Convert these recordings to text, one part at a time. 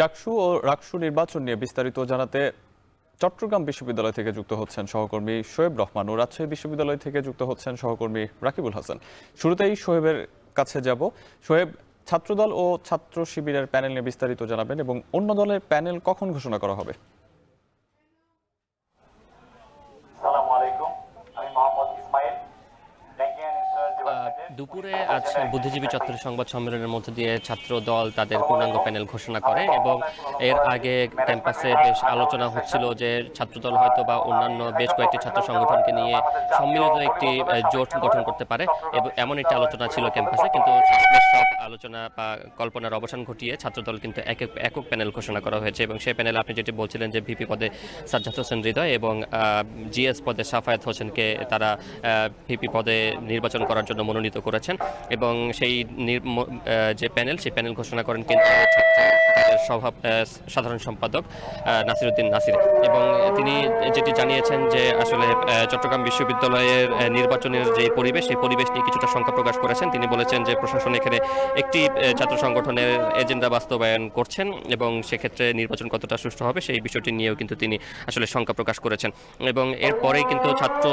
চাকসু ও রাকসু নির্বাচন নিয়ে বিস্তারিত জানাতে চট্টগ্রাম বিশ্ববিদ্যালয় থেকে যুক্ত হচ্ছেন সহকর্মী শোয়েব রহমান ও রাজশাহী বিশ্ববিদ্যালয় থেকে যুক্ত হচ্ছেন সহকর্মী রাকিবুল হাসান। শুরুতেই শোয়েবের কাছে যাব। শোয়েব, ছাত্রদল ও ছাত্র শিবিরের প্যানেল নিয়ে বিস্তারিত জানাবেন এবং অন্য দলের প্যানেল কখন ঘোষণা করা হবে? দুপুরে আজ বুদ্ধিজীবী চত্বরে সংবাদ সম্মেলনের মধ্য দিয়ে ছাত্র দল তাদের পূর্ণাঙ্গ প্যানেল ঘোষণা করে এবং এর আগে ক্যাম্পাসে বেশ আলোচনা হচ্ছিল যে ছাত্রদল হয়তো বা অন্যান্য বেশ কয়েকটি ছাত্র সংগঠনকে নিয়ে সম্মিলিত একটি জোট গঠন করতে পারে এবং এমন একটি আলোচনা ছিল ক্যাম্পাসে, কিন্তু সব আলোচনা বা কল্পনার অবসান ঘটিয়ে ছাত্রদল কিন্তু একক প্যানেল ঘোষণা করা হয়েছে এবং সেই প্যানেলে আপনি যেটি বলছিলেন যে ভিপি পদে সাজ্জাদ হোসেন হৃদয় এবং জিএস পদে সাফায়েত হোসেনকে তারা ভিপি পদে নির্বাচন করার জন্য মনোনীত করেছেন এবং সেই যে প্যানেল সেই প্যানেল ঘোষণা করেন কিন্তু সাধারণ সম্পাদক নাসিরউদ্দিন নাসির এবং তিনি যেটি জানিয়েছেন যে আসলে চট্টগ্রাম বিশ্ববিদ্যালয়ের নির্বাচনের যে পরিবেশ সেই পরিবেশ নিয়ে কিছুটা শঙ্কা প্রকাশ করেছেন। তিনি বলেছেন যে প্রশাসন এখানে একটি ছাত্র সংগঠনের এজেন্ডা বাস্তবায়ন করছেন এবং সেক্ষেত্রে নির্বাচন কতটা সুষ্ঠু হবে সেই বিষয়টি নিয়েও কিন্তু তিনি আসলে শঙ্কা প্রকাশ করেছেন এবং এরপরেই কিন্তু ছাত্র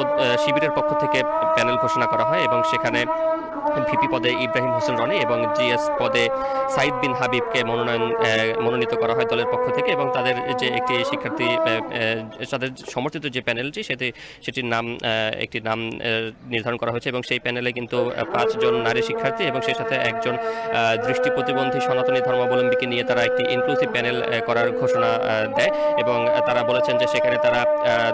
শিবিরের পক্ষ থেকে প্যানেল ঘোষণা করা হয় এবং সেখানে ভিপি পদে ইব্রাহিম হোসেন রনি এবং জিএস পদে সাইদ বিন হাবিবকে মনোনীত করা হয় দলের পক্ষ থেকে এবং তাদের যে একটি শিক্ষার্থী তাদের সমর্থিত যে প্যানেলটি সেটির নাম একটি নাম নির্ধারণ করা হয়েছে এবং সেই প্যানেলে কিন্তু 5 জন নারী শিক্ষার্থী এবং সেই সাথে একজন দৃষ্টি প্রতিবন্ধী সনাতনী ধর্মাবলম্বীকে নিয়ে তারা একটি ইনক্লুসিভ প্যানেল করার ঘোষণা দেয় এবং তারা বলেছেন যে সেখানে তারা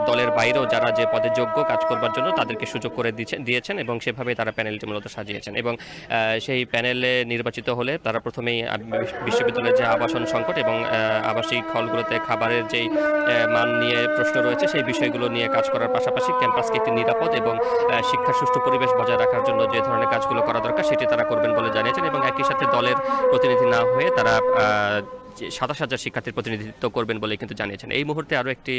দলের বাইরেও যারা যে পদে যোগ্য কাজ করবার জন্য তাদেরকে সুযোগ করে দিয়েছেন এবং সেভাবে তারা প্যানেলটি মূলত সাজিয়েছেন এবং সেই প্যানেলে নির্বাচিত হলে তারা প্রথমেই বিশ্ববিদ্যালয়ের যে আবাসন সংকট এবং আবাসিক হলগুলোতে খাবারের যেই মান নিয়ে প্রশ্ন রয়েছে সেই বিষয়গুলো নিয়ে কাজ করার পাশাপাশি ক্যাম্পাসকে একটি নিরাপদ এবং শিক্ষার সুষ্ঠু পরিবেশ বজায় রাখার জন্য যে ধরনের কাজগুলো করা দরকার সেটি তারা করবেন বলে জানিয়েছেন এবং একই সাথে দলের প্রতিনিধি না হয়ে তারা 27,000 শিক্ষার্থীর প্রতিনিধিত্ব করবেন বলে কিন্তু জানিয়েছেন। এই মুহূর্তে আরও একটি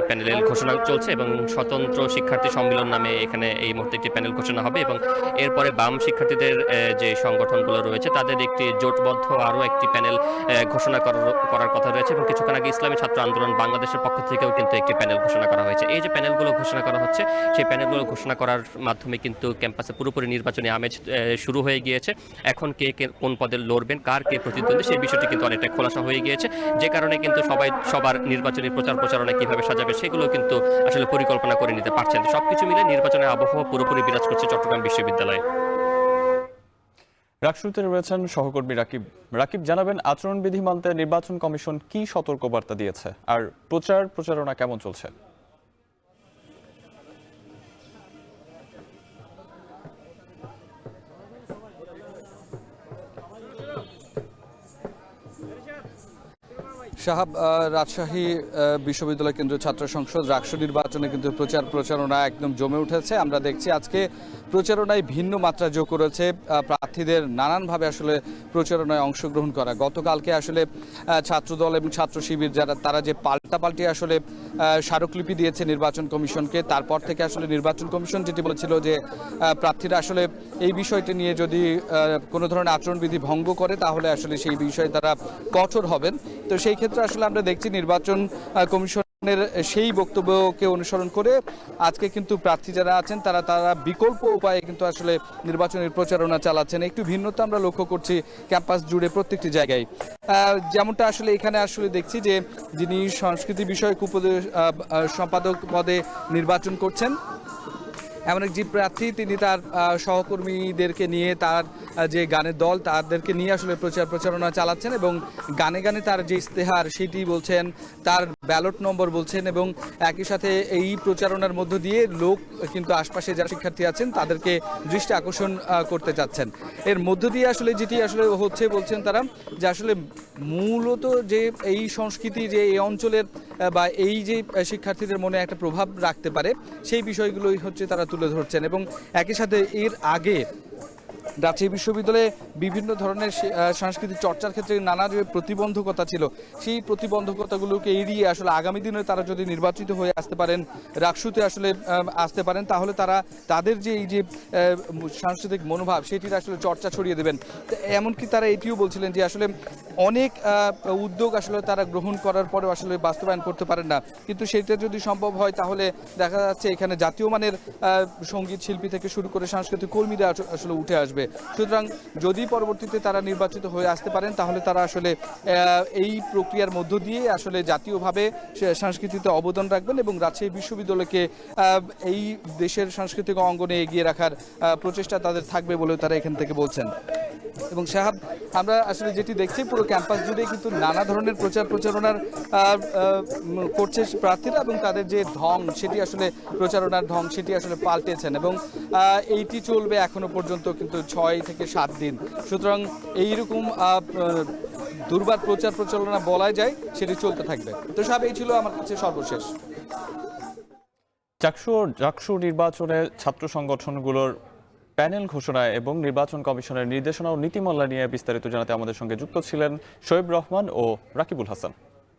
প্যানেলের ঘোষণা চলছে এবং স্বতন্ত্র শিক্ষার্থী সম্মেলন নামে এখানে এই মুহূর্তে একটি প্যানেল ঘোষণা হবে এবং এরপরে বাম শিক্ষার্থীদের যে সংগঠনগুলো রয়েছে তাদের একটি জোটবদ্ধ আরও একটি প্যানেল ঘোষণা করার কথা রয়েছে এবং কিছুক্ষণ আগে ইসলামী ছাত্র আন্দোলন বাংলাদেশের পক্ষ থেকেও কিন্তু একটি প্যানেল ঘোষণা করা হয়েছে। এই যে প্যানেলগুলো ঘোষণা করা হচ্ছে সেই প্যানেলগুলো ঘোষণা করার মাধ্যমে কিন্তু ক্যাম্পাসে পুরোপুরি নির্বাচনী আমেজ শুরু হয়ে গিয়েছে। এখন কে কোন পদে লড়বেন, কার কে প্রতিদ্বন্দ্বী সেই বিষয়টি কিন্তু অনেকটা খোলাসা হয়ে গিয়েছে, যে কারণে কিন্তু সবার নির্বাচনী প্রচারণা কিভাবে সাজাবে সেগুলো কিন্তু আসলে পরিকল্পনা করে নিতে পারছেন। সবকিছু মিলে নির্বাচনের আবহাওয়া পুরোপুরি বিরাজ করছে চট্টগ্রাম বিশ্ববিদ্যালয়ে। রাকসুতে রয়েছেন সহকর্মী রাকিব, জানাবেন আচরণবিধি মানতে নির্বাচন কমিশন কি সতর্কবার্তা দিয়েছে আর প্রচারণা কেমন চলছে? সাহাব, রাজশাহী বিশ্ববিদ্যালয় কেন্দ্রীয় ছাত্র সংসদ রাকসু নির্বাচনে কিন্তু প্রচারণা একদম জমে উঠেছে। আমরা দেখছি আজকে প্রচারণায় ভিন্ন মাত্রা যোগ করেছে প্রার্থীদের নানানভাবে আসলে প্রচারণায় অংশগ্রহণ করা। গতকালকে আসলে ছাত্রদল এবং ছাত্র শিবির তারা যে পাল্টাপাল্টি আসলে স্মারকলিপি দিয়েছে নির্বাচন কমিশনকে, তারপর থেকে আসলে নির্বাচন কমিশন যেটি বলেছিল যে প্রার্থীরা আসলে এই বিষয়টি নিয়ে যদি কোনো ধরনের আচরণবিধি ভঙ্গ করে তাহলে আসলে সেই বিষয়ে তারা কঠোর হবেন। তো সেই ক্ষেত্রে আসলে আমরা দেখছি নির্বাচন কমিশনের সেই বক্তব্যকে অনুসরণ করে আজকে কিন্তু প্রার্থী যারা আছেন তারা বিকল্প উপায়ে কিন্তু আসলে নির্বাচনের প্রচারণা চালাচ্ছেন। একটু ভিন্নতা আমরা লক্ষ্য করছি ক্যাম্পাস জুড়ে প্রত্যেকটি জায়গায়। যেমনটা আসলে এখানে আসলে দেখছি যে যিনি সংস্কৃতি বিষয়ক সম্পাদক পদে নির্বাচন করছেন এমন এক যে প্রার্থী, তিনি তার সহকর্মীদেরকে নিয়ে তার যে গানের দল তাদেরকে নিয়ে আসলে প্রচারণা চালাচ্ছেন এবং গানে গানে তার যে ইস্তেহার সেটি বলছেন, তার ব্যালট নম্বর বলছেন এবং একই সাথে এই প্রচারণার মধ্য দিয়ে লোক কিন্তু আশপাশে যারা শিক্ষার্থী আছেন তাদেরকে দৃষ্টি আকর্ষণ করতে চাচ্ছেন। এর মধ্য দিয়ে আসলে যেটি আসলে হচ্ছে বলছেন তারা যে আসলে মূলত যে এই সংস্কৃতি যে এই অঞ্চলের বা এই যে শিক্ষার্থীদের মনে একটা প্রভাব রাখতে পারে সেই বিষয়গুলোই হচ্ছে তারা তুলে ধরছেন এবং একই সাথে এর আগে রাজশাহী বিশ্ববিদ্যালয়ে বিভিন্ন ধরনের সাংস্কৃতিক চর্চার ক্ষেত্রে নানা যে প্রতিবন্ধকতা ছিল, সেই প্রতিবন্ধকতাগুলোকে এড়িয়ে আসলে আগামী দিনে তারা যদি নির্বাচিত হয়ে আসতে পারেন, রাকসুতে আসলে আসতে পারেন, তাহলে তারা তাদের যে এই যে সাংস্কৃতিক মনোভাব সেটির আসলে চর্চা ছড়িয়ে দেবেন। এমনকি তারা এটিও বলছিলেন যে আসলে অনেক উদ্যোগ আসলে তারা গ্রহণ করার পরেও আসলে বাস্তবায়ন করতে পারেন না, কিন্তু সেটা যদি সম্ভব হয় তাহলে দেখা যাচ্ছে এখানে জাতীয় মানের সঙ্গীত শিল্পী থেকে শুরু করে সাংস্কৃতিক কর্মীরা আসলে উঠে আসবে। সুতরাং যদি পরবর্তীতে তারা নির্বাচিত হয়ে আসতে পারেন তাহলে তারা আসলে এই প্রক্রিয়ার মধ্য দিয়ে আসলে জাতীয়ভাবে সংস্কৃতিতে অবদান রাখবেন এবং রাজশাহী বিশ্ববিদ্যালয়কে এই দেশের সাংস্কৃতিক অঙ্গনে এগিয়ে রাখার প্রচেষ্টা তাদের থাকবে বলেও তারা এখান থেকে বলছেন। এবং শাহাব, আমরা আসলে যেটি দেখছি পুরো ক্যাম্পাস জুড়ে কিন্তু নানা ধরনের প্রচারণার করছে প্রার্থীরা, এবং তাদের যে ঢং সেটি আসলে প্রচারণার ঢং সেটি আসলে পাল্টেছেন, এবং এইটি চলবে এখনো পর্যন্ত কিন্তু 6 থেকে 7 দিন। সুতরাং এইরকম দুর্বার প্রচারণা বলা যায় সেটি চলতে থাকবে। তো সাহেব, এই ছিল আমার কাছে সর্বশেষ। জাকসু নির্বাচনে ছাত্র সংগঠনগুলোর প্যানেল ঘোষণা এবং নির্বাচন কমিশনের নির্দেশনা ও নীতিমালা নিয়ে বিস্তারিত জানাতে আমাদের সঙ্গে যুক্ত ছিলেন শোয়েব রহমান ও রাকিবুল হাসান।